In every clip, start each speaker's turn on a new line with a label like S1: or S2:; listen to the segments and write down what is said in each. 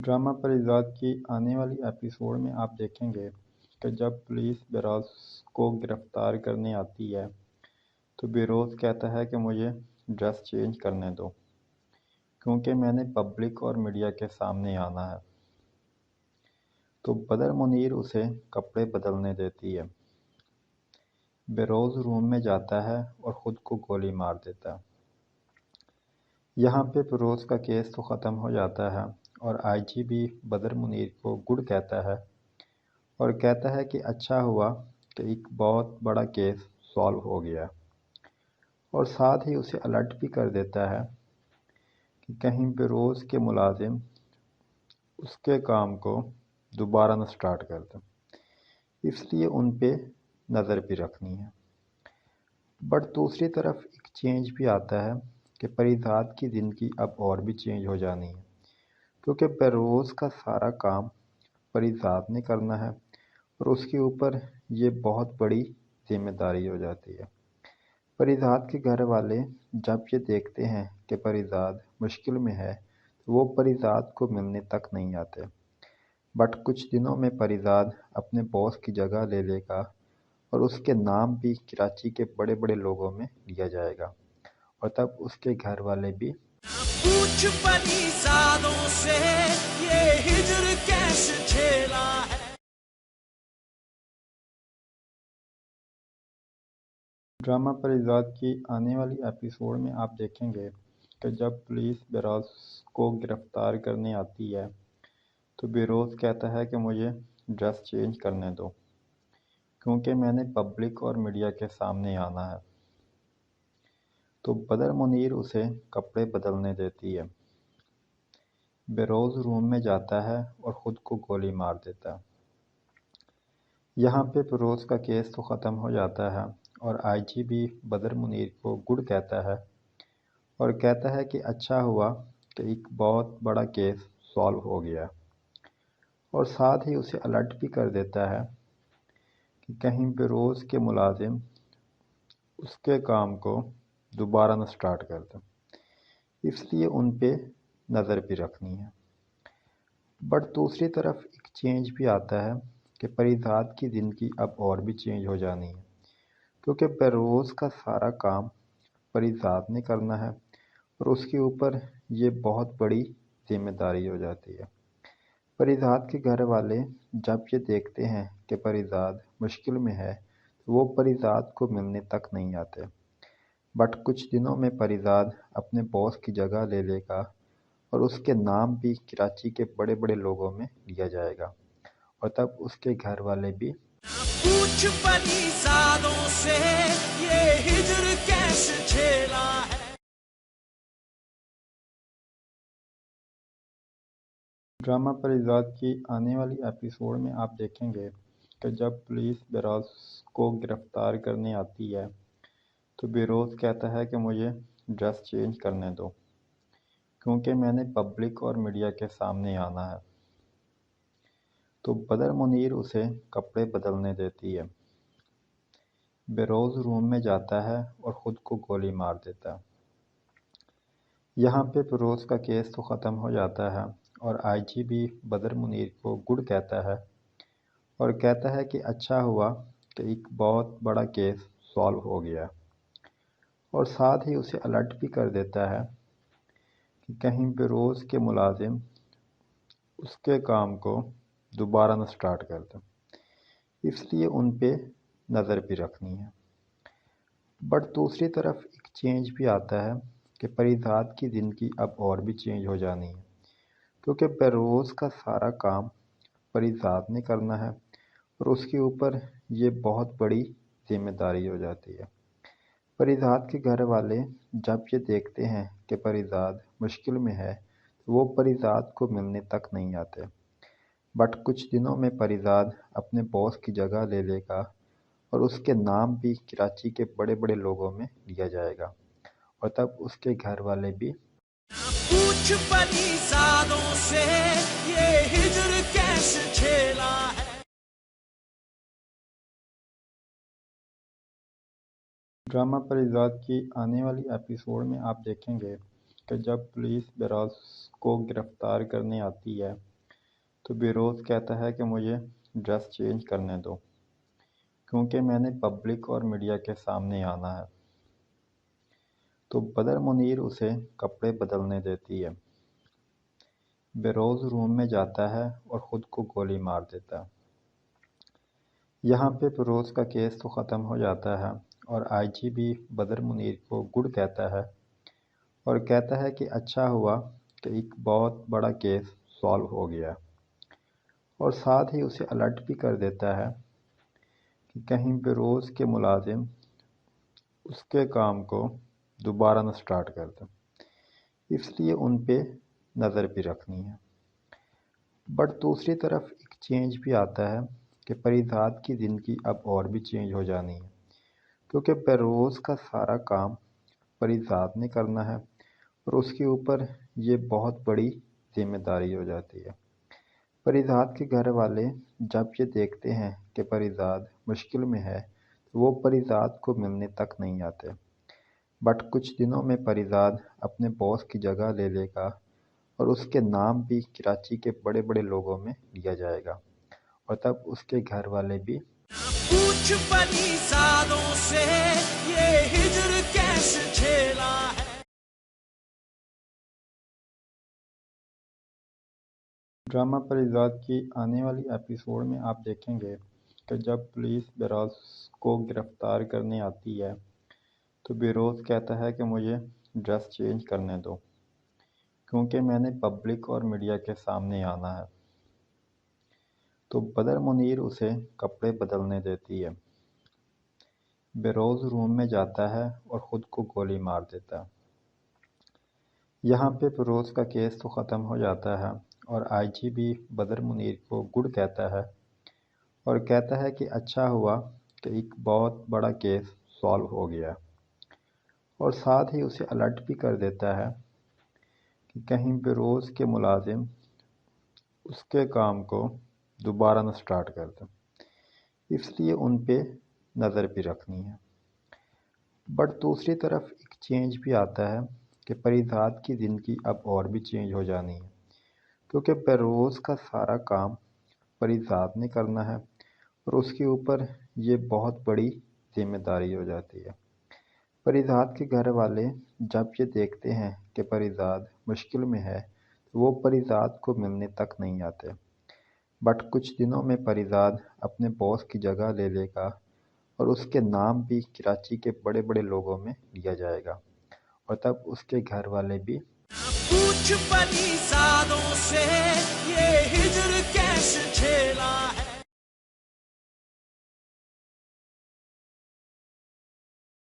S1: Drama Parizaad کی آنے والی ایپیسوڈ میں آپ دیکھیں گے کہ جب پولیس بیراز کو گرفتار کرنے آتی ہے تو بیروز کہتا ہے کہ مجھے ڈریس چینج کرنے دو کیونکہ میں نے پبلک اور میڈیا کے سامنے آنا ہے۔ تو بدر منیر اسے کپڑے بدلنے دیتی ہے۔ بیروز روم میں جاتا ہے اور خود کو گولی مار دیتا ہے۔ یہاں پہ بیروز کا کیس تو ختم ہو جاتا ہے اور آئی جی بھی بدر منیر کو گڈ کہتا ہے اور کہتا ہے کہ اچھا ہوا کہ ایک بہت بڑا کیس سالو ہو گیا، اور ساتھ ہی اسے الرٹ بھی کر دیتا ہے کہ کہیں بیروز کے ملازم اس کے کام کو دوبارہ نہ سٹارٹ کر دیں، اس لیے ان پہ نظر بھی رکھنی ہے۔ بٹ دوسری طرف ایک چینج بھی آتا ہے کہ پریزاد کی زندگی اب اور بھی چینج ہو جانی ہے، کیونکہ بیروز کا سارا کام پریزاد نے کرنا ہے اور اس کے اوپر یہ بہت بڑی ذمہ داری ہو جاتی ہے۔ پریزاد کے گھر والے جب یہ دیکھتے ہیں کہ پریزاد مشکل میں ہے تو وہ پریزاد کو ملنے تک نہیں آتے۔ بٹ کچھ دنوں میں پریزاد اپنے باس کی جگہ لے لے گا اور اس کے نام بھی کراچی کے بڑے بڑے لوگوں میں لیا جائے گا، اور تب اس کے گھر والے بھی
S2: کچھ پریزادوں سے یہ ہجر کیسے کھیلا ہے۔
S1: ڈرامہ پریزاد کی آنے والی ایپیسوڈ میں آپ دیکھیں گے کہ جب پولیس بیراز کو گرفتار کرنے آتی ہے تو بیروز کہتا ہے کہ مجھے ڈریس چینج کرنے دو کیونکہ میں نے پبلک اور میڈیا کے سامنے آنا ہے۔ تو بدر منیر اسے کپڑے بدلنے دیتی ہے۔ بیروز روم میں جاتا ہے اور خود کو گولی مار دیتا ہے۔ یہاں پہ بیروز کا کیس تو ختم ہو جاتا ہے اور آئی جی بھی بدر منیر کو گڈ کہتا ہے اور کہتا ہے کہ اچھا ہوا کہ ایک بہت بڑا کیس سالو ہو گیا، اور ساتھ ہی اسے الرٹ بھی کر دیتا ہے کہ کہیں بیروز کے ملازم اس کے کام کو دوبارہ نہ سٹارٹ کر دیں، اس لیے ان پہ نظر بھی رکھنی ہے۔ بٹ دوسری طرف ایک چینج بھی آتا ہے کہ پریزاد کی زندگی اب اور بھی چینج ہو جانی ہے، کیونکہ بیروز کا سارا کام پریزاد نے کرنا ہے اور اس کے اوپر یہ بہت بڑی ذمہ داری ہو جاتی ہے۔ پریزاد کے گھر والے جب یہ دیکھتے ہیں کہ پریزاد مشکل میں ہے تو وہ پریزاد کو ملنے تک نہیں آتے۔ بٹ کچھ دنوں میں پریزاد اپنے باس کی جگہ لے لے گا اور اس کے نام بھی کراچی کے بڑے بڑے لوگوں میں لیا جائے گا، اور تب اس کے گھر والے بھی
S2: کچھ پریزادوں سے یہ ہجر کیسے کھیلا ہے۔
S1: ڈرامہ پریزاد کی آنے والی ایپیسوڈ میں آپ دیکھیں گے کہ جب پولیس بیراز کو گرفتار کرنے آتی ہے تو بیروز کہتا ہے کہ مجھے ڈریس چینج کرنے دو کیونکہ میں نے پبلک اور میڈیا کے سامنے آنا ہے۔ تو بدر منیر اسے کپڑے بدلنے دیتی ہے۔ بیروز روم میں جاتا ہے اور خود کو گولی مار دیتا ہے۔ یہاں پہ بیروز کا کیس تو ختم ہو جاتا ہے اور آئی جی بھی بدر منیر کو گڈ کہتا ہے اور کہتا ہے کہ اچھا ہوا کہ ایک بہت بڑا کیس سالو ہو گیا، اور ساتھ ہی اسے الرٹ بھی کر دیتا ہے کہ کہیں بیروز کے ملازم اس کے کام کو دوبارہ نہ سٹارٹ کر دیں، اس لیے ان پہ نظر بھی رکھنی ہے۔ بٹ دوسری طرف ایک چینج بھی آتا ہے کہ پریزاد کی زندگی اب اور بھی چینج ہو جانی ہے، کیونکہ بیروز کا سارا کام پریزاد نے کرنا ہے اور اس کے اوپر یہ بہت بڑی ذمہ داری ہو جاتی ہے۔ پریزاد کے گھر والے جب یہ دیکھتے ہیں کہ پریزاد مشکل میں ہے تو وہ پریزاد کو ملنے تک نہیں آتے۔ بٹ کچھ دنوں میں پریزاد اپنے باس کی جگہ لے لے گا اور اس کے نام بھی کراچی کے بڑے بڑے لوگوں میں لیا جائے گا، اور تب اس کے گھر والے بھی
S2: کچھ پریزادوں سے یہ ہجر کیسے کھیلا ہے۔
S1: ڈرامہ پریزاد کی آنے والی ایپیسوڈ میں آپ دیکھیں گے کہ جب پولیس بیراز کو گرفتار کرنے آتی ہے تو بیروز کہتا ہے کہ مجھے ڈریس چینج کرنے دو کیونکہ میں نے پبلک اور میڈیا کے سامنے آنا ہے۔ تو بدر منیر اسے کپڑے بدلنے دیتی ہے۔ بیروز روم میں جاتا ہے اور خود کو گولی مار دیتا ہے۔ یہاں پہ بیروز کا کیس تو ختم ہو جاتا ہے اور آئی جی بھی بدر منیر کو گڈ کہتا ہے اور کہتا ہے کہ اچھا ہوا کہ ایک بہت بڑا کیس سالو ہو گیا، اور ساتھ ہی اسے الرٹ بھی کر دیتا ہے کہ کہیں بیروز کے ملازم اس کے کام کو دوبارہ نہ سٹارٹ کر دیں، اس لیے ان پہ نظر بھی رکھنی ہے۔ بٹ دوسری طرف ایک چینج بھی آتا ہے کہ پریزاد کی زندگی اب اور بھی چینج ہو جانی ہے، کیونکہ بیروز کا سارا کام پریزاد نے کرنا ہے اور اس کے اوپر یہ بہت بڑی ذمہ داری ہو جاتی ہے۔ پریزاد کے گھر والے جب یہ دیکھتے ہیں کہ پریزاد مشکل میں ہے تو وہ پریزاد کو ملنے تک نہیں آتے۔ بٹ کچھ دنوں میں پریزاد اپنے باس کی جگہ لے لے گا اور اس کے نام بھی کراچی کے بڑے بڑے لوگوں میں لیا جائے گا، اور تب اس کے گھر والے بھی
S2: پوچھ پریزادوں سے یہ ہجر کیسے جھیلا ہے۔
S1: ڈرامہ پریزاد کی آنے والی ایپیسوڈ میں آپ دیکھیں گے کہ جب پولیس بیروز کو گرفتار کرنے آتی ہے تو بیروز کہتا ہے کہ مجھے ڈریس چینج کرنے دو کیونکہ میں نے پبلک اور میڈیا کے سامنے آنا ہے۔ تو بدر منیر اسے کپڑے بدلنے دیتی ہے۔ بیروز روم میں جاتا ہے اور خود کو گولی مار دیتا ہے۔ یہاں پہ بیروز کا کیس تو ختم ہو جاتا ہے اور آئی جی بھی بدر منیر کو گڈ کہتا ہے اور کہتا ہے کہ اچھا ہوا کہ ایک بہت بڑا کیس سالو ہو گیا، اور ساتھ ہی اسے الرٹ بھی کر دیتا ہے کہ کہیں بیروز کے ملازم اس کے کام کو دوبارہ نہ سٹارٹ کر دیں، اس لیے ان پہ نظر بھی رکھنی ہے۔ بٹ دوسری طرف ایک چینج بھی آتا ہے کہ پریزاد کی زندگی اب اور بھی چینج ہو جانی ہے، کیونکہ بیروز کا سارا کام پریزاد نے کرنا ہے اور اس کے اوپر یہ بہت بڑی ذمہ داری ہو جاتی ہے۔ پریزاد کے گھر والے جب یہ دیکھتے ہیں کہ پریزاد مشکل میں ہے تو وہ پریزاد کو ملنے تک نہیں آتے۔ بٹ کچھ دنوں میں پریزاد اپنے باس کی جگہ لے لے گا اور اس کے نام بھی کراچی کے بڑے بڑے لوگوں میں لیا جائے گا، اور تب اس کے گھر والے بھی
S2: پوچھ پریزادوں سے یہ ہجر کیسے جھیلا ہے۔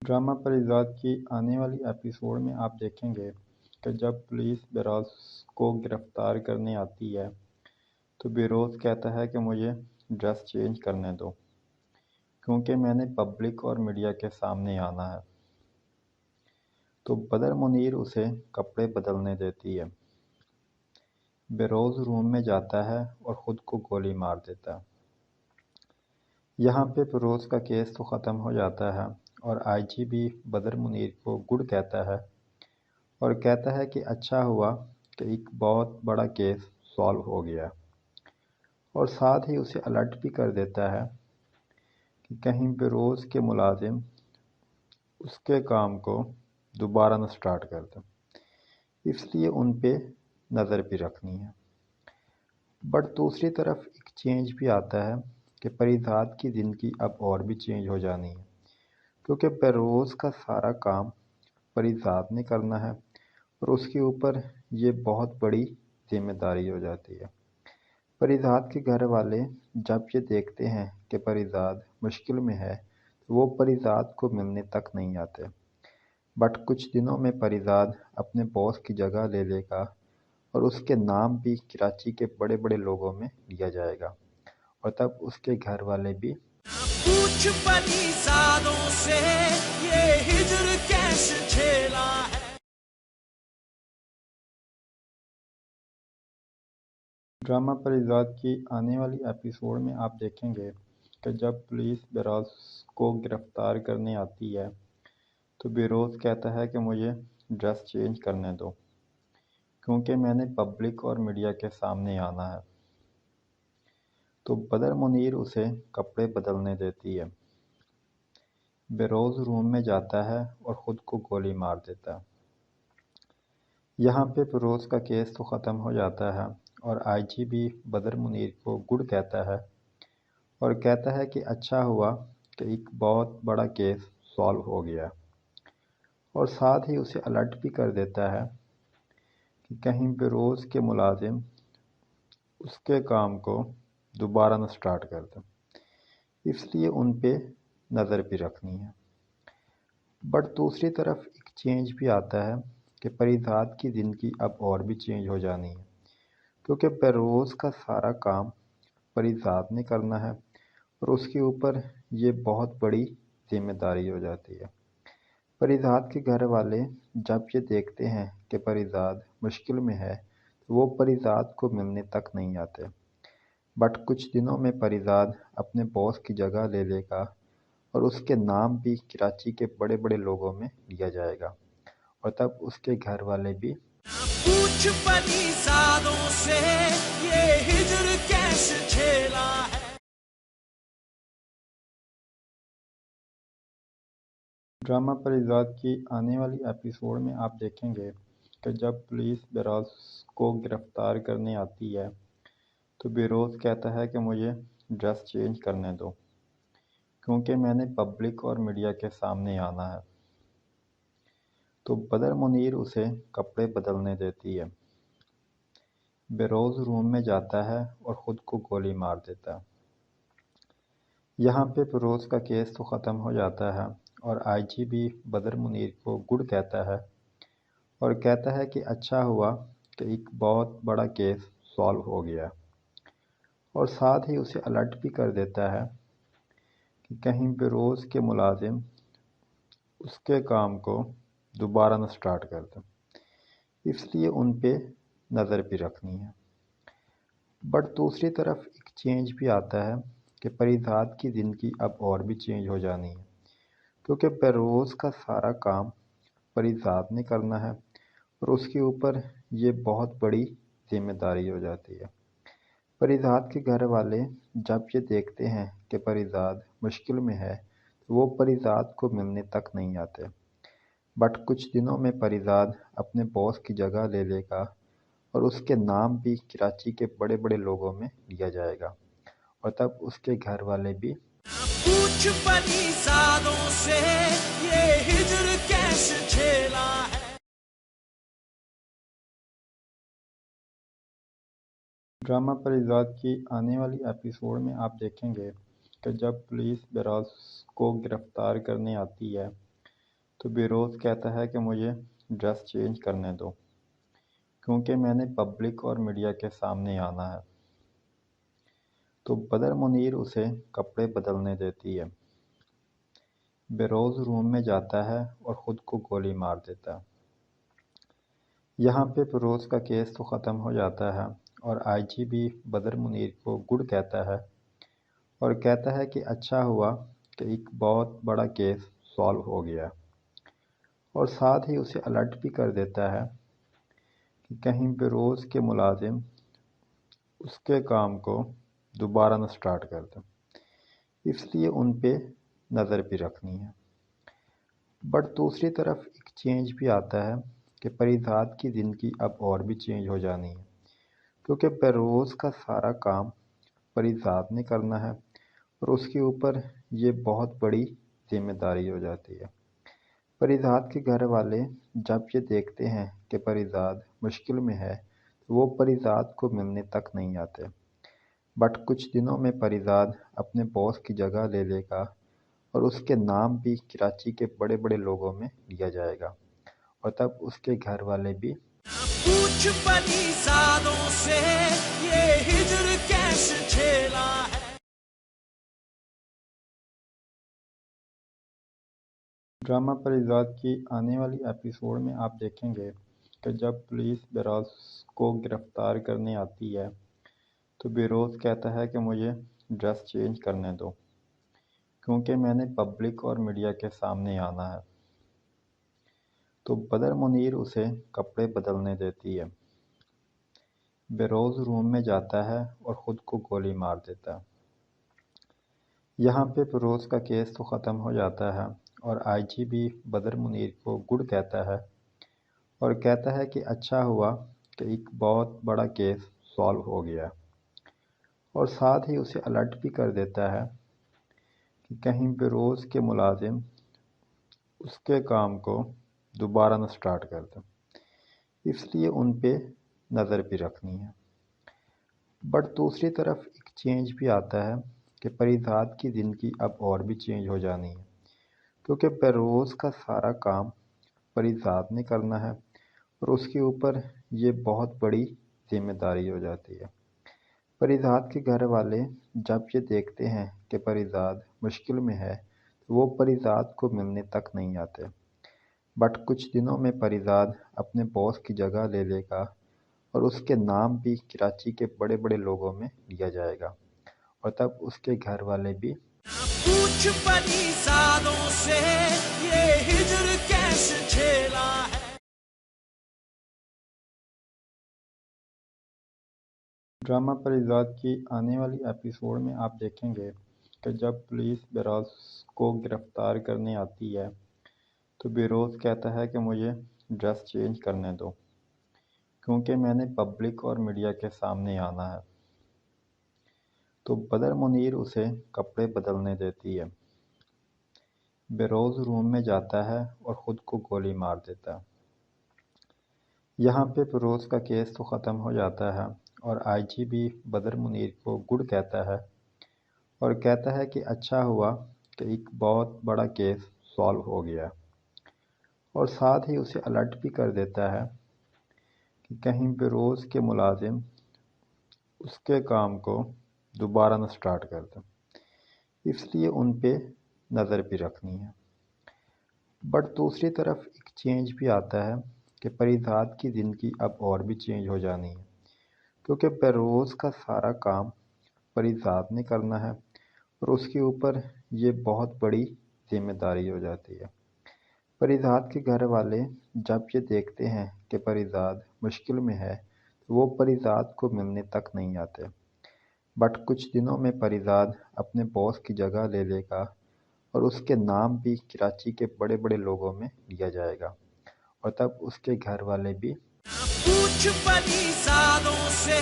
S1: ڈرامہ پریزاد کی آنے والی ایپیسوڈ میں آپ دیکھیں گے کہ جب پولیس بیروز کو گرفتار کرنے آتی ہے تو بیروز کہتا ہے کہ مجھے ڈریس چینج کرنے دو کیونکہ میں نے پبلک اور میڈیا کے سامنے آنا ہے۔ تو بدر منیر اسے کپڑے بدلنے دیتی ہے۔ بیروز روم میں جاتا ہے اور خود کو گولی مار دیتا ہے۔ یہاں پہ بیروز کا کیس تو ختم ہو جاتا ہے اور آئی جی بھی بدر منیر کو گڈ کہتا ہے اور کہتا ہے کہ اچھا ہوا کہ ایک بہت بڑا کیس سالو ہو گیا، اور ساتھ ہی اسے الرٹ بھی کر دیتا ہے کہ کہیں بیروز کے ملازم اس کے کام کو دوبارہ نہ سٹارٹ کر دیں، اس لیے ان پہ نظر بھی رکھنی ہے۔ بٹ دوسری طرف ایک چینج بھی آتا ہے کہ پریزاد کی زندگی اب اور بھی چینج ہو جانی ہے، کیونکہ بیروز کا سارا کام پریزاد نے کرنا ہے اور اس کے اوپر یہ بہت بڑی ذمہ داری ہو جاتی ہے۔ پریزاد کے گھر والے جب یہ دیکھتے ہیں کہ پریزاد مشکل میں ہے تو وہ پریزاد کو ملنے تک نہیں آتے۔ بٹ کچھ دنوں میں پریزاد اپنے باس کی جگہ لے لے گا اور اس کے نام بھی کراچی کے بڑے بڑے لوگوں میں لیا جائے گا، اور تب اس کے گھر والے بھی
S2: پوچھ پریزادوں سے یہ ہجر کیسے جھیلا ہے۔
S1: ڈرامہ پریزاد کی آنے والی ایپیسوڈ میں آپ دیکھیں گے کہ جب پولیس بیروز کو گرفتار کرنے آتی ہے تو بیروز کہتا ہے کہ مجھے ڈریس چینج کرنے دو کیونکہ میں نے پبلک اور میڈیا کے سامنے آنا ہے۔ تو بدر منیر اسے کپڑے بدلنے دیتی ہے۔ بیروز روم میں جاتا ہے اور خود کو گولی مار دیتا ہے۔ یہاں پہ بیروز کا کیس تو ختم ہو جاتا ہے اور آئی جی بھی بدر منیر کو گڈ کہتا ہے اور کہتا ہے کہ اچھا ہوا کہ ایک بہت بڑا کیس سالو ہو گیا، اور ساتھ ہی اسے الرٹ بھی کر دیتا ہے کہ کہیں بیروز کے ملازم اس کے کام کو دوبارہ نہ سٹارٹ کر دیں، اس لیے ان پہ نظر بھی رکھنی ہے۔ بٹ دوسری طرف ایک چینج بھی آتا ہے کہ پریزاد کی زندگی اب اور بھی چینج ہو جانی ہے، کیونکہ بیروز کا سارا کام پریزاد نے کرنا ہے اور اس کے اوپر یہ بہت بڑی ذمہ داری ہو جاتی ہے۔ پریزاد کے گھر والے جب یہ دیکھتے ہیں کہ پریزاد مشکل میں ہے تو وہ پریزاد کو ملنے تک نہیں آتے، بٹ کچھ دنوں میں پریزاد اپنے باس کی جگہ لے لے گا اور اس کے نام بھی کراچی کے بڑے بڑے لوگوں میں لیا جائے گا، اور تب اس کے گھر والے بھی
S2: پوچھ پریزادوں سے یہ ہجر کیسے جھیلا ہے۔
S1: ڈرامہ پریزاد کی آنے والی ایپیسوڈ میں آپ دیکھیں گے کہ جب پولیس بیروز کو گرفتار کرنے آتی ہے تو بیروز کہتا ہے کہ مجھے ڈریس چینج کرنے دو، کیونکہ میں نے پبلک اور میڈیا کے سامنے آنا ہے۔ تو بدر منیر اسے کپڑے بدلنے دیتی ہے۔ بیروز روم میں جاتا ہے اور خود کو گولی مار دیتا ہے۔ یہاں پہ بیروز کا کیس تو ختم ہو جاتا ہے اور آئی جی بھی بدر منیر کو گڈ کہتا ہے اور کہتا ہے کہ اچھا ہوا کہ ایک بہت بڑا کیس سالو ہو گیا، اور ساتھ ہی اسے الرٹ بھی کر دیتا ہے کہ کہیں بیروز کے ملازم اس کے کام کو دوبارہ نہ سٹارٹ کر دیں، اس لیے ان پہ نظر بھی رکھنی ہے۔ بٹ دوسری طرف ایک چینج بھی آتا ہے کہ پریزاد کی زندگی اب اور بھی چینج ہو جانی ہے، کیونکہ بیروز کا سارا کام پریزاد نے کرنا ہے اور اس کے اوپر یہ بہت بڑی ذمہ داری ہو جاتی ہے۔ پریزاد کے گھر والے جب یہ دیکھتے ہیں کہ پریزاد مشکل میں ہے تو وہ پریزاد کو ملنے تک نہیں آتے، بٹ کچھ دنوں میں پریزاد اپنے باس کی جگہ لے لے گا اور اس کے نام بھی کراچی کے بڑے بڑے لوگوں میں لیا جائے گا، اور تب اس کے گھر والے بھی
S2: پوچھ پریزادوں سے یہ ہجر کیسے جھیلا ہے۔
S1: ڈرامہ پریزاد کی آنے والی ایپیسوڈ میں آپ دیکھیں گے کہ جب پولیس بیروز کو گرفتار کرنے آتی ہے تو بیروز کہتا ہے کہ مجھے ڈریس چینج کرنے دو، کیونکہ میں نے پبلک اور میڈیا کے سامنے آنا ہے۔ تو بدر منیر اسے کپڑے بدلنے دیتی ہے۔ بیروز روم میں جاتا ہے اور خود کو گولی مار دیتا ہے۔ یہاں پہ بیروز کا کیس تو ختم ہو جاتا ہے اور آئی جی بھی بدر منیر کو گڈ کہتا ہے اور کہتا ہے کہ اچھا ہوا کہ ایک بہت بڑا کیس سالو ہو گیا، اور ساتھ ہی اسے الرٹ بھی کر دیتا ہے کہ کہیں بیروز کے ملازم اس کے کام کو دوبارہ نہ سٹارٹ کر دیں، اس لیے ان پہ نظر بھی رکھنی ہے۔ بٹ دوسری طرف ایک چینج بھی آتا ہے کہ پریزاد کی زندگی اب اور بھی چینج ہو جانی ہے، کیونکہ بیروز کا سارا کام پریزاد نے کرنا ہے اور اس کے اوپر یہ بہت بڑی ذمہ داری ہو جاتی ہے۔ پریزاد کے گھر والے جب یہ دیکھتے ہیں کہ پریزاد مشکل میں ہے تو وہ پریزاد کو ملنے تک نہیں آتے، بٹ کچھ دنوں میں پریزاد اپنے باس کی جگہ لے لے گا اور اس کے نام بھی کراچی کے بڑے بڑے لوگوں میں لیا جائے گا، اور تب اس کے گھر والے بھی
S2: پوچھ پریزادوں سے یہ ہجر کیسے جھیلا ہے۔
S1: ڈرامہ پریزاد کی آنے والی ایپیسوڈ میں آپ دیکھیں گے کہ جب پولیس بیروز کو گرفتار کرنے آتی ہے تو بیروز کہتا ہے کہ مجھے ڈریس چینج کرنے دو، کیونکہ میں نے پبلک اور میڈیا کے سامنے آنا ہے۔ تو بدر منیر اسے کپڑے بدلنے دیتی ہے۔ بیروز روم میں جاتا ہے اور خود کو گولی مار دیتا ہے۔ یہاں پہ بیروز کا کیس تو ختم ہو جاتا ہے اور آئی جی بھی بدر منیر کو گڈ کہتا ہے اور کہتا ہے کہ اچھا ہوا کہ ایک بہت بڑا کیس سالو ہو گیا، اور ساتھ ہی اسے الرٹ بھی کر دیتا ہے کہ کہیں بیروز کے ملازم اس کے کام کو دوبارہ نہ سٹارٹ کر دیں، اس لیے ان پہ نظر بھی رکھنی ہے۔ بٹ دوسری طرف ایک چینج بھی آتا ہے کہ پریزاد کی زندگی اب اور بھی چینج ہو جانی ہے، کیونکہ بیروز کا سارا کام پریزاد نے کرنا ہے اور اس کے اوپر یہ بہت بڑی ذمہ داری ہو جاتی ہے۔ پریزاد کے گھر والے جب یہ دیکھتے ہیں کہ پریزاد مشکل میں ہے تو وہ پریزاد کو ملنے تک نہیں آتے، بٹ کچھ دنوں میں پریزاد اپنے باس کی جگہ لے لے گا اور اس کے نام بھی کراچی کے بڑے بڑے لوگوں میں لیا جائے گا، اور تب اس کے گھر والے بھی
S2: پوچھ پریزادوں سے یہ ہجر کیسے جھیلا ہے۔
S1: ڈرامہ پریزاد کی آنے والی ایپیسوڈ میں آپ دیکھیں گے کہ جب پولیس بیروز کو گرفتار کرنے آتی ہے تو بیروز کہتا ہے کہ مجھے ڈریس چینج کرنے دو، کیونکہ میں نے پبلک اور میڈیا کے سامنے آنا ہے۔ تو بدر منیر اسے کپڑے بدلنے دیتی ہے۔ بیروز روم میں جاتا ہے اور خود کو گولی مار دیتا ہے۔ یہاں پہ بیروز کا کیس تو ختم ہو جاتا ہے اور آئی جی بھی بدر منیر کو گڈ کہتا ہے اور کہتا ہے کہ اچھا ہوا کہ ایک بہت بڑا کیس سالو ہو گیا، اور ساتھ ہی اسے الرٹ بھی کر دیتا ہے کہ کہیں بیروز کے ملازم اس کے کام کو دوبارہ نہ سٹارٹ کر دیں، اس لیے ان پہ نظر بھی رکھنی ہے۔ بٹ دوسری طرف ایک چینج بھی آتا ہے کہ پریزاد کی زندگی اب اور بھی چینج ہو جانی ہے، کیونکہ بیروز کا سارا کام پریزاد نے کرنا ہے اور اس کے اوپر یہ بہت بڑی ذمہ داری ہو جاتی ہے۔ پریزاد کے گھر والے جب یہ دیکھتے ہیں کہ پریزاد مشکل میں ہے تو وہ پریزاد کو ملنے تک نہیں آتے، بٹ کچھ دنوں میں پریزاد اپنے باس کی جگہ لے لے گا اور اس کے نام بھی کراچی کے بڑے بڑے لوگوں میں لیا جائے گا، اور تب اس کے گھر والے بھی
S2: پوچھ پریزادوں سے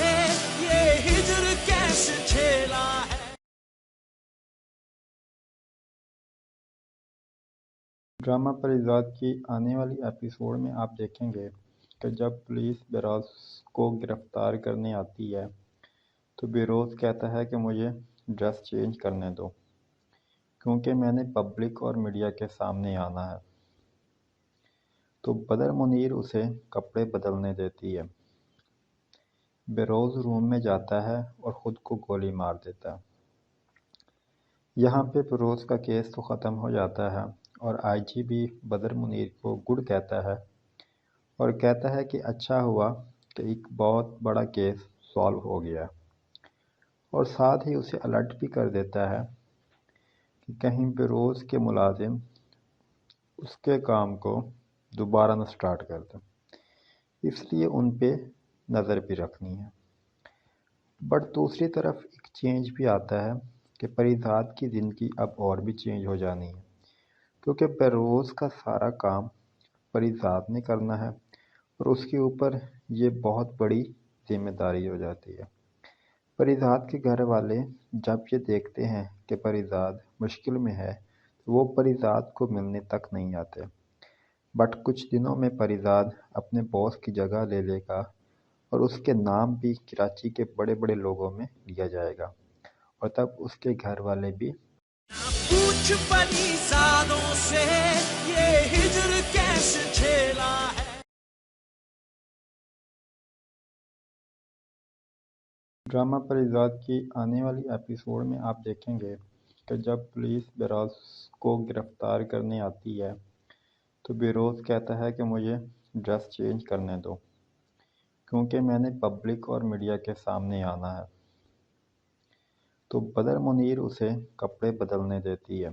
S2: یہ ہجر کیسے جھیلا ہے۔
S1: ڈرامہ پریزاد کی آنے والی ایپیسوڈ میں آپ دیکھیں گے کہ جب پولیس بیروز کو گرفتار کرنے آتی ہے تو بیروز کہتا ہے کہ مجھے ڈریس چینج کرنے دو، کیونکہ میں نے پبلک اور میڈیا کے سامنے آنا ہے۔ تو بدر منیر اسے کپڑے بدلنے دیتی ہے۔ بیروز روم میں جاتا ہے اور خود کو گولی مار دیتا ہے۔ یہاں پہ بیروز کا کیس تو ختم ہو جاتا ہے اور آئی جی بھی بدر منیر کو گڈ کہتا ہے اور کہتا ہے کہ اچھا ہوا کہ ایک بہت بڑا کیس سالو ہو گیا، اور ساتھ ہی اسے الرٹ بھی کر دیتا ہے کہ کہیں بیروز کے ملازم اس کے کام کو دوبارہ نہ سٹارٹ کر دیں، اس لیے ان پہ نظر بھی رکھنی ہے۔ بٹ دوسری طرف ایک چینج بھی آتا ہے کہ پریزاد کی زندگی اب اور بھی چینج ہو جانی ہے، کیونکہ بیروز کا سارا کام پریزاد نے کرنا ہے اور اس کے اوپر یہ بہت بڑی ذمہ داری ہو جاتی ہے۔ پریزاد کے گھر والے جب یہ دیکھتے ہیں کہ پریزاد مشکل میں ہے تو وہ پریزاد کو ملنے تک نہیں آتے، بٹ کچھ دنوں میں پریزاد اپنے باس کی جگہ لے لے گا اور اس کے نام بھی کراچی کے بڑے بڑے لوگوں میں لیا جائے گا، اور تب اس کے گھر والے بھی
S2: پوچھ پریزادوں سے یہ ہجر کیسے جھیلا ہے۔
S1: ڈرامہ پریزاد کی آنے والی ایپیسوڈ میں آپ دیکھیں گے کہ جب پولیس بیروز کو گرفتار کرنے آتی ہے تو بیروز کہتا ہے کہ مجھے ڈریس چینج کرنے دو، کیونکہ میں نے پبلک اور میڈیا کے سامنے آنا ہے۔ تو بدر منیر اسے کپڑے بدلنے دیتی ہے۔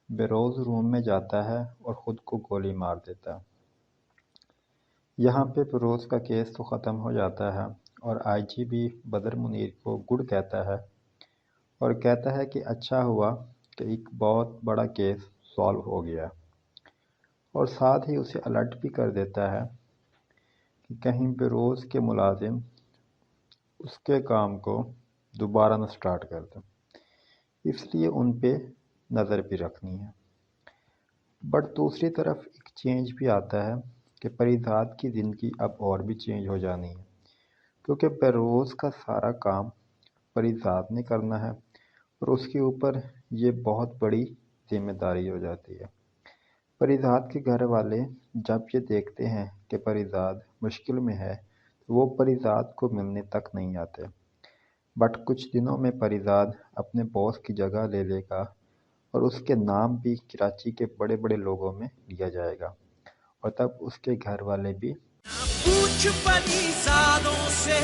S1: بیروز روم میں جاتا ہے اور خود کو گولی مار دیتا ہے۔ یہاں پہ فیروز کا کیس تو ختم ہو جاتا ہے اور آئی جی بھی بدر منیر کو گڈ کہتا ہے اور کہتا ہے کہ اچھا ہوا کہ ایک بہت بڑا کیس سالو ہو گیا، اور ساتھ ہی اسے الرٹ بھی کر دیتا ہے کہ کہیں فیروز کے ملازم اس کے کام کو دوبارہ نہ سٹارٹ کر دیں، اس لیے ان پہ نظر بھی رکھنی ہے۔ بٹ دوسری طرف ایک چینج بھی آتا ہے کہ پریزاد کی زندگی اب اور بھی چینج ہو جانی ہے، کیونکہ فیروز کا سارا کام پریزاد نے کرنا ہے اور اس کے اوپر یہ بہت بڑی ذمہ داری ہو جاتی ہے۔ پریزاد کے گھر والے جب یہ دیکھتے ہیں کہ پریزاد مشکل میں ہے تو وہ پریزاد کو ملنے تک نہیں آتے، بٹ کچھ دنوں میں پریزاد اپنے باس کی جگہ لے لے گا اور اس کے نام بھی کراچی کے بڑے بڑے لوگوں میں لیا جائے گا، اور تب اس کے گھر والے بھی
S2: پوچھ پریزادوں سے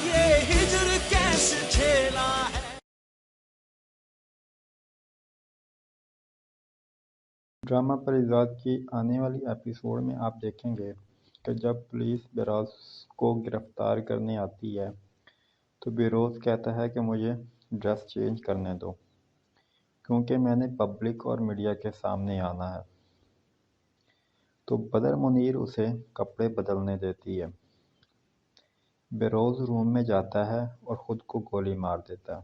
S2: یہ ہجر کیسے جھیلا ہے۔
S1: ڈرامہ پریزاد کی آنے والی ایپیسوڈ میں آپ دیکھیں گے کہ جب پولیس بیروز کو گرفتار کرنے آتی ہے تو بیروز کہتا ہے کہ مجھے ڈریس چینج کرنے دو، کیونکہ میں نے پبلک اور میڈیا کے سامنے آنا ہے۔ تو بدر منیر اسے کپڑے بدلنے دیتی ہے۔ بیروز روم میں جاتا ہے اور خود کو گولی مار دیتا ہے۔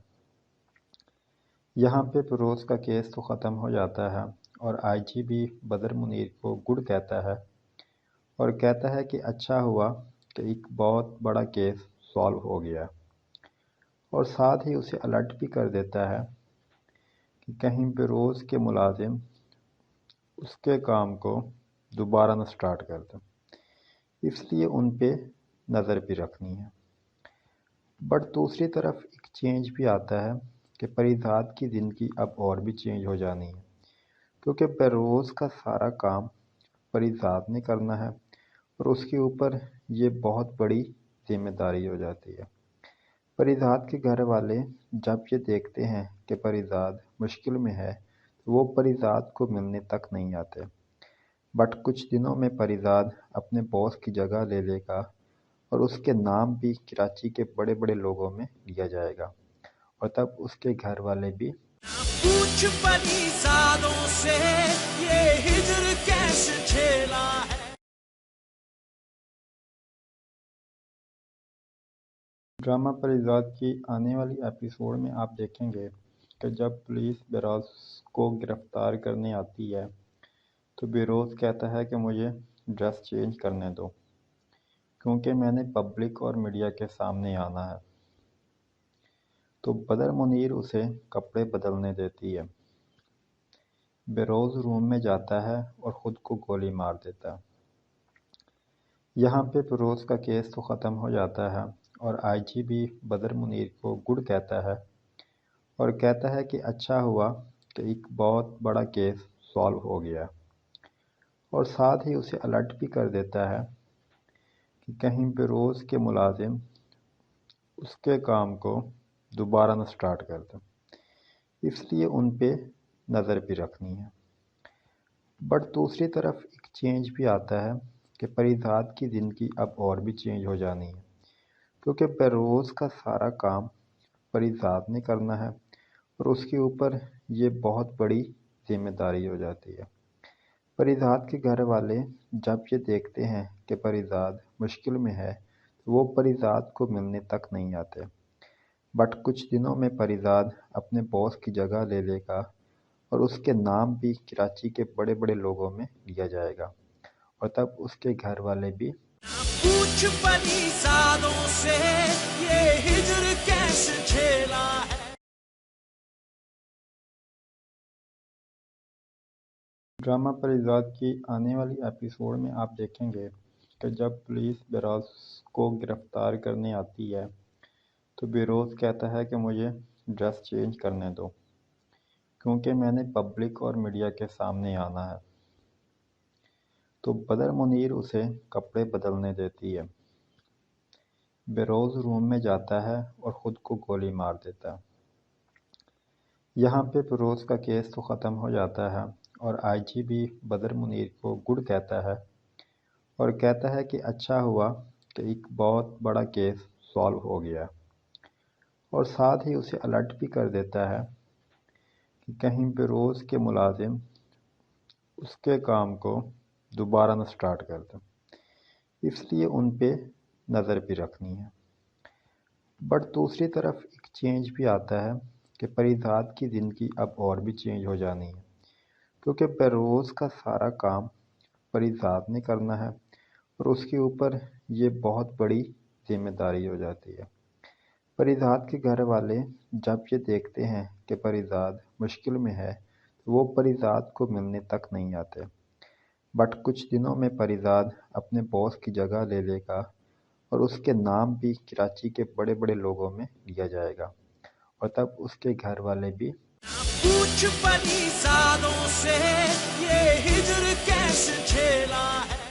S1: یہاں پہ فیروز کا کیس تو ختم ہو جاتا ہے اور آئی جی بھی بدر منیر کو گڈ کہتا ہے اور کہتا ہے کہ اچھا ہوا کہ ایک بہت بڑا کیس سالو ہو گیا، اور ساتھ ہی اسے الرٹ بھی کر دیتا ہے کہ کہیں فیروز کے ملازم اس کے کام کو دوبارہ نہ سٹارٹ کر دیں، اس لیے ان پہ نظر بھی رکھنی ہے۔ بٹ دوسری طرف ایک چینج بھی آتا ہے کہ پریزاد کی زندگی اب اور بھی چینج ہو جانی ہے، کیونکہ فیروز کا سارا کام پریزاد نے کرنا ہے اور اس کے اوپر یہ بہت بڑی ذمہ داری ہو جاتی ہے۔ پریزاد کے گھر والے جب یہ دیکھتے ہیں کہ پریزاد مشکل میں ہے تو وہ پریزاد کو ملنے تک نہیں آتے، بٹ کچھ دنوں میں پریزاد اپنے باس کی جگہ لے لے گا اور اس کے نام بھی کراچی کے بڑے بڑے لوگوں میں لیا جائے گا، اور تب اس کے گھر والے بھی
S2: پوچھ پریزادوں سے یہ ہجر کیسے جھیلا ہے۔
S1: ڈرامہ پریزاد کی آنے والی ایپیسوڈ میں آپ دیکھیں گے کہ جب پولیس بیروز کو گرفتار کرنے آتی ہے تو بیروز کہتا ہے کہ مجھے ڈریس چینج کرنے دو، کیونکہ میں نے پبلک اور میڈیا کے سامنے آنا ہے۔ تو بدر منیر اسے کپڑے بدلنے دیتی ہے۔ بیروز روم میں جاتا ہے اور خود کو گولی مار دیتا ہے۔ یہاں پہ فیروز کا کیس تو ختم ہو جاتا ہے اور آئی جی بھی بدر منیر کو گڈ کہتا ہے اور کہتا ہے کہ اچھا ہوا کہ ایک بہت بڑا کیس سالو ہو گیا، اور ساتھ ہی اسے الرٹ بھی کر دیتا ہے کہ کہیں فیروز کے ملازم اس کے کام کو دوبارہ نہ سٹارٹ کر دیں، اس لیے ان پہ نظر بھی رکھنی ہے۔ بٹ دوسری طرف ایک چینج بھی آتا ہے کہ پریزاد کی زندگی اب اور بھی چینج ہو جانی ہے، کیونکہ فیروز کا سارا کام پریزاد نے کرنا ہے اور اس کے اوپر یہ بہت بڑی ذمہ داری ہو جاتی ہے۔ پریزاد کے گھر والے جب یہ دیکھتے ہیں کہ پریزاد مشکل میں ہے تو وہ پریزاد کو ملنے تک نہیں آتے، بٹ کچھ دنوں میں پریزاد اپنے باس کی جگہ لے لے گا اور اس کے نام بھی کراچی کے بڑے بڑے لوگوں میں لیا جائے گا، اور تب اس کے گھر والے بھی
S2: پوچھ پریزادوں سے یہ ہجر کیسے جھیلا ہے۔
S1: ڈرامہ پریزاد کی آنے والی ایپیسوڈ میں آپ دیکھیں گے کہ جب پولیس بیروز کو گرفتار کرنے آتی ہے تو بیروز کہتا ہے کہ مجھے ڈریس چینج کرنے دو، کیونکہ میں نے پبلک اور میڈیا کے سامنے آنا ہے۔ تو بدر منیر اسے کپڑے بدلنے دیتی ہے۔ بیروز روم میں جاتا ہے اور خود کو گولی مار دیتا ہے۔ یہاں پہ فیروز کا کیس تو ختم ہو جاتا ہے اور آئی جی بھی بدر منیر کو گڈ کہتا ہے اور کہتا ہے کہ اچھا ہوا کہ ایک بہت بڑا کیس سالو ہو گیا، اور ساتھ ہی اسے الرٹ بھی کر دیتا ہے کہ کہیں بیروز کے ملازم اس کے کام کو دوبارہ نہ سٹارٹ کر دیں، اس لیے ان پہ نظر بھی رکھنی ہے۔ بٹ دوسری طرف ایک چینج بھی آتا ہے کہ پریزاد کی زندگی اب اور بھی چینج ہو جانی ہے، کیونکہ بیروز کا سارا کام پریزاد نے کرنا ہے اور اس کے اوپر یہ بہت بڑی ذمہ داری ہو جاتی ہے۔ پریزاد کے گھر والے جب یہ دیکھتے ہیں کہ پریزاد مشکل میں ہے تو وہ پریزاد کو ملنے تک نہیں آتے۔ بٹ کچھ دنوں میں پریزاد اپنے باس کی جگہ لے لے گا اور اس کے نام بھی کراچی کے بڑے بڑے لوگوں میں لیا جائے گا، اور تب اس کے گھر والے بھی
S2: پوچھ پریزادوں سے یہ ہجر کیسے جھیلا ہے۔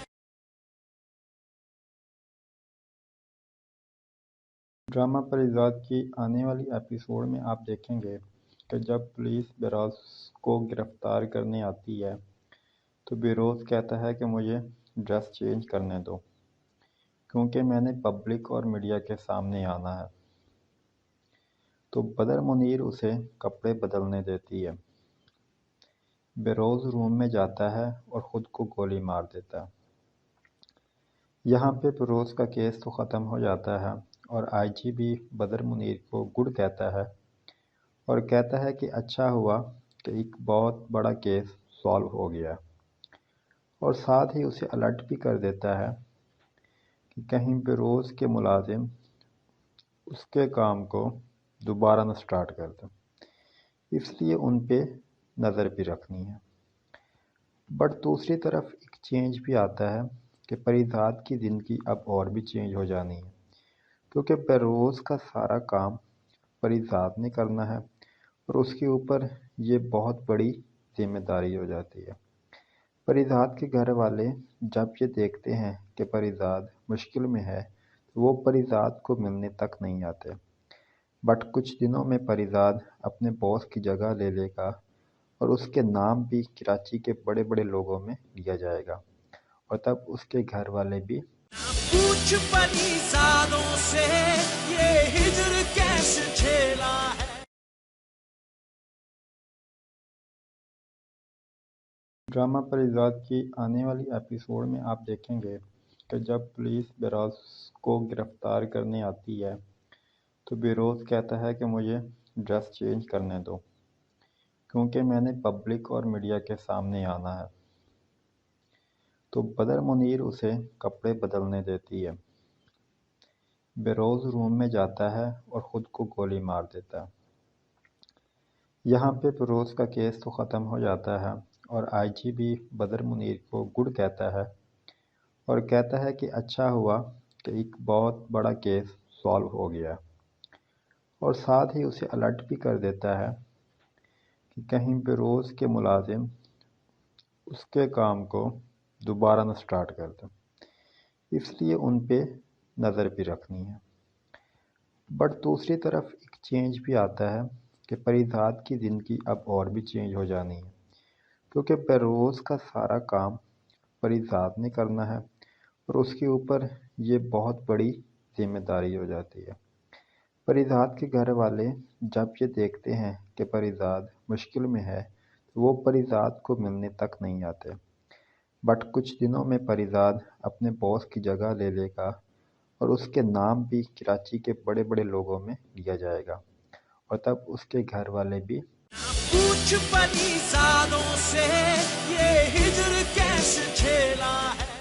S1: ڈرامہ پریزاد کی آنے والی ایپیسوڈ میں آپ دیکھیں گے کہ جب پولیس بیروز کو گرفتار کرنے آتی ہے تو بیروز کہتا ہے کہ مجھے ڈریس چینج کرنے دو، کیونکہ میں نے پبلک اور میڈیا کے سامنے آنا ہے۔ تو بدر منیر اسے کپڑے بدلنے دیتی ہے۔ بیروز روم میں جاتا ہے اور خود کو گولی مار دیتا ہے۔ یہاں پہ بیروز کا کیس تو ختم ہو جاتا ہے اور آئی جی بھی بدر منیر کو گڈ کہتا ہے اور کہتا ہے کہ اچھا ہوا کہ ایک بہت بڑا کیس سالو ہو گیا، اور ساتھ ہی اسے الرٹ بھی کر دیتا ہے کہ کہیں بیروز کے ملازم اس کے کام کو دوبارہ نہ سٹارٹ کر دیں، اس لیے ان پہ نظر بھی رکھنی ہے۔ بٹ دوسری طرف ایک چینج بھی آتا ہے کہ پریزاد کی زندگی اب اور بھی چینج ہو جانی ہے، کیونکہ بیروز کا سارا کام پریزاد نے کرنا ہے اور اس کے اوپر یہ بہت بڑی ذمہ داری ہو جاتی ہے۔ پریزاد کے گھر والے جب یہ دیکھتے ہیں کہ پریزاد مشکل میں ہے تو وہ پریزاد کو ملنے تک نہیں آتے۔ بٹ کچھ دنوں میں پریزاد اپنے باس کی جگہ لے لے گا اور اس کے نام بھی کراچی کے بڑے بڑے لوگوں میں لیا جائے گا، اور تب اس کے گھر والے بھی
S2: پوچھ پریزادوں سے یہ ہجر کیسے جھیلا ہے۔
S1: ڈرامہ پریزاد کی آنے والی ایپیسوڈ میں آپ دیکھیں گے کہ جب پولیس بیروز کو گرفتار کرنے آتی ہے تو بیروز کہتا ہے کہ مجھے ڈریس چینج کرنے دو، کیونکہ میں نے پبلک اور میڈیا کے سامنے آنا ہے۔ تو بدر منیر اسے کپڑے بدلنے دیتی ہے۔ بیروز روم میں جاتا ہے اور خود کو گولی مار دیتا ہے۔ یہاں پہ بیروز کا کیس تو ختم ہو جاتا ہے اور آئی جی بھی بدر منیر کو گڈ کہتا ہے اور کہتا ہے کہ اچھا ہوا کہ ایک بہت بڑا کیس سالو ہو گیا، اور ساتھ ہی اسے الرٹ بھی کر دیتا ہے کہ کہیں بیروز کے ملازم اس کے کام کو دوبارہ نہ سٹارٹ کر دیں، اس لیے ان پہ نظر بھی رکھنی ہے۔ بٹ دوسری طرف ایک چینج بھی آتا ہے کہ پریزاد کی زندگی اب اور بھی چینج ہو جانی ہے، کیونکہ بیروز کا سارا کام پریزاد نے کرنا ہے اور اس کے اوپر یہ بہت بڑی ذمہ داری ہو جاتی ہے۔ پریزاد کے گھر والے جب یہ دیکھتے ہیں کہ پریزاد مشکل میں ہے تو وہ پریزاد کو ملنے تک نہیں آتے۔ بٹ کچھ دنوں میں پریزاد اپنے باس کی جگہ لے لے گا اور اس کے نام بھی کراچی کے بڑے بڑے لوگوں میں لیا جائے گا، اور تب اس کے گھر والے بھی
S2: پوچھ پریزادوں سے یہ ہجر کیسے جھیلا ہے۔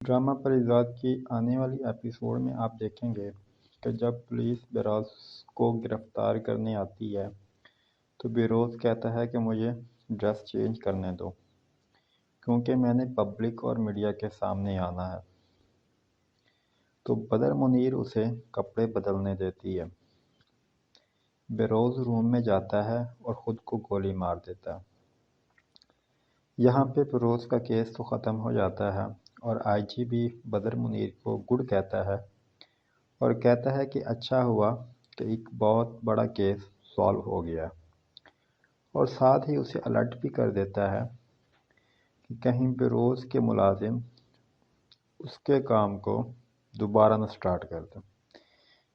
S1: ڈرامہ پریزاد کی آنے والی ایپیسوڈ میں آپ دیکھیں گے کہ جب پولیس بیروز کو گرفتار کرنے آتی ہے تو بیروز کہتا ہے کہ مجھے ڈریس چینج کرنے دو، کیونکہ میں نے پبلک اور میڈیا کے سامنے آنا ہے۔ تو بدر منیر اسے کپڑے بدلنے دیتی ہے۔ بیروز روم میں جاتا ہے اور خود کو گولی مار دیتا ہے۔ یہاں پہ بیروز کا کیس تو ختم ہو جاتا ہے اور آئی جی بھی بدر منیر کو گڈ کہتا ہے اور کہتا ہے کہ اچھا ہوا کہ ایک بہت بڑا کیس سالو ہو گیا، اور ساتھ ہی اسے الرٹ بھی کر دیتا ہے کہ کہیں بروز کے ملازم اس کے کام کو دوبارہ نہ سٹارٹ کر دیں،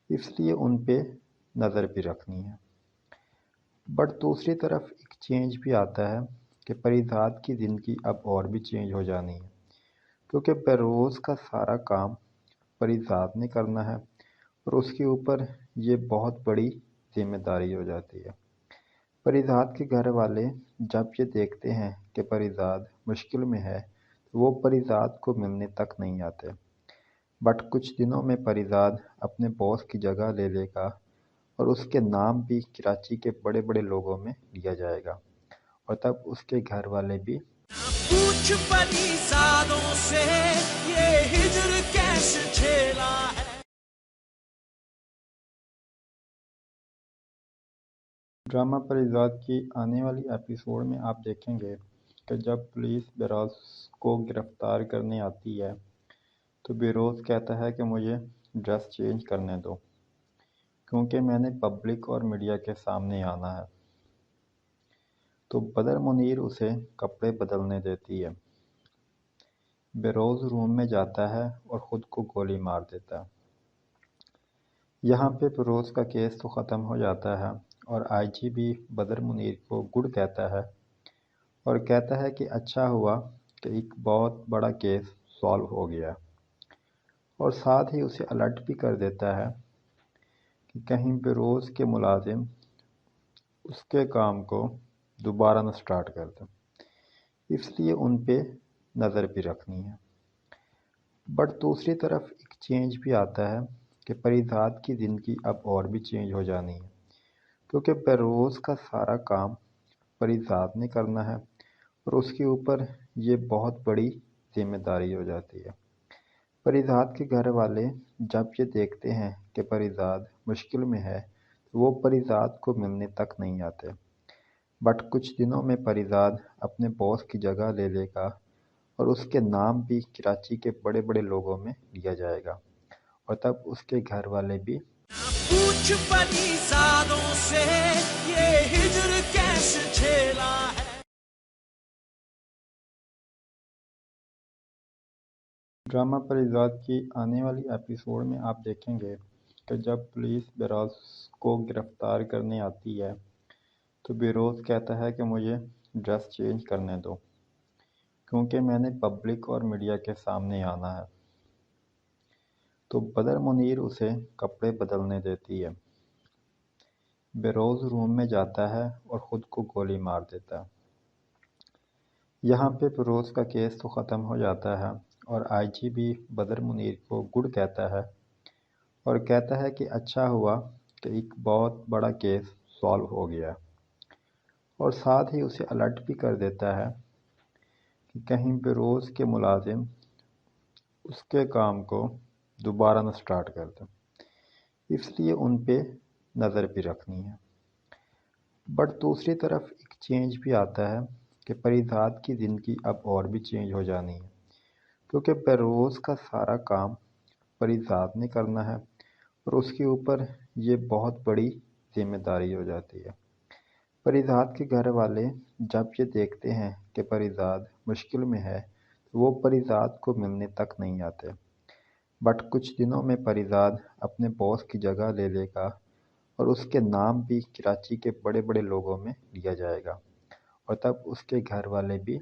S1: اس لیے ان پہ نظر بھی رکھنی ہے۔ بٹ دوسری طرف ایک چینج بھی آتا ہے کہ پریزاد کی زندگی اب اور بھی چینج ہو جانی ہے، کیونکہ بروز کا سارا کام پریزاد نے کرنا ہے اور اس کے اوپر یہ بہت بڑی ذمہ داری ہو جاتی ہے۔ پریزاد کے گھر والے جب یہ دیکھتے ہیں کہ پریزاد مشکل میں ہے تو وہ پریزاد کو ملنے تک نہیں آتے۔ بٹ کچھ دنوں میں پریزاد اپنے باس کی جگہ لے لے گا اور اس کے نام بھی کراچی کے بڑے بڑے لوگوں میں لیا جائے گا، اور تب اس کے گھر والے بھی
S2: پوچھ پریزادوں سے یہ ہجر کیسے جھیلا ہے۔
S1: ڈرامہ پریزاد کی آنے والی ایپیسوڈ میں آپ دیکھیں گے کہ جب پولیس بیروز کو گرفتار کرنے آتی ہے تو بیروز کہتا ہے کہ مجھے ڈریس چینج کرنے دو، کیونکہ میں نے پبلک اور میڈیا کے سامنے آنا ہے۔ تو بدر منیر اسے کپڑے بدلنے دیتی ہے۔ بیروز روم میں جاتا ہے اور خود کو گولی مار دیتا ہے۔ یہاں پہ بیروز کا کیس تو ختم ہو جاتا ہے اور آئی جی بھی بدر منیر کو گڈ کہتا ہے اور کہتا ہے کہ اچھا ہوا کہ ایک بہت بڑا کیس سالو ہو گیا، اور ساتھ ہی اسے الرٹ بھی کر دیتا ہے کہ کہیں بیروز کے ملازم اس کے کام کو دوبارہ نہ سٹارٹ کر دیں، اس لیے ان پہ نظر بھی رکھنی ہے۔ بٹ دوسری طرف ایک چینج بھی آتا ہے کہ پریزاد کی زندگی اب اور بھی چینج ہو جانی ہے، کیونکہ بیروز کا سارا کام پریزاد نے کرنا ہے اور اس کے اوپر یہ بہت بڑی ذمہ داری ہو جاتی ہے۔ پریزاد کے گھر والے جب یہ دیکھتے ہیں کہ پریزاد مشکل میں ہے تو وہ پریزاد کو ملنے تک نہیں آتے۔ بٹ کچھ دنوں میں پریزاد اپنے باس کی جگہ لے لے گا اور اس کے نام بھی کراچی کے بڑے بڑے لوگوں میں لیا جائے گا، اور تب اس کے گھر والے بھی
S2: پوچھ پریزادوں سے یہ ہجر کیسے جھیلا ہے۔
S1: ڈرامہ پریزاد کی آنے والی ایپیسوڈ میں آپ دیکھیں گے کہ جب پولیس بیروز کو گرفتار کرنے آتی ہے تو بیروز کہتا ہے کہ مجھے ڈریس چینج کرنے دو، کیونکہ میں نے پبلک اور میڈیا کے سامنے آنا ہے۔ تو بدر منیر اسے کپڑے بدلنے دیتی ہے۔ بیروز روم میں جاتا ہے اور خود کو گولی مار دیتا ہے۔ یہاں پہ بیروز کا کیس تو ختم ہو جاتا ہے اور آئی جی بھی بدر منیر کو گڈ کہتا ہے اور کہتا ہے کہ اچھا ہوا کہ ایک بہت بڑا کیس سالو ہو گیا، اور ساتھ ہی اسے الرٹ بھی کر دیتا ہے کہ کہیں بیروز کے ملازم اس کے کام کو دوبارہ نہ سٹارٹ کر دیں، اس لیے ان پہ نظر بھی رکھنی ہے۔ بٹ دوسری طرف ایک چینج بھی آتا ہے کہ پریزاد کی زندگی اب اور بھی چینج ہو جانی ہے، کیونکہ بیروز کا سارا کام پریزاد نے کرنا ہے اور اس کے اوپر یہ بہت بڑی ذمہ داری ہو جاتی ہے۔ پریزاد کے گھر والے جب یہ دیکھتے ہیں کہ پریزاد مشکل میں ہے تو وہ پریزاد کو ملنے تک نہیں آتے۔ بٹ کچھ دنوں میں پریزاد اپنے باس کی جگہ لے لے گا اور اس کے نام بھی کراچی کے بڑے بڑے لوگوں میں لیا جائے گا، اور تب اس کے گھر والے بھی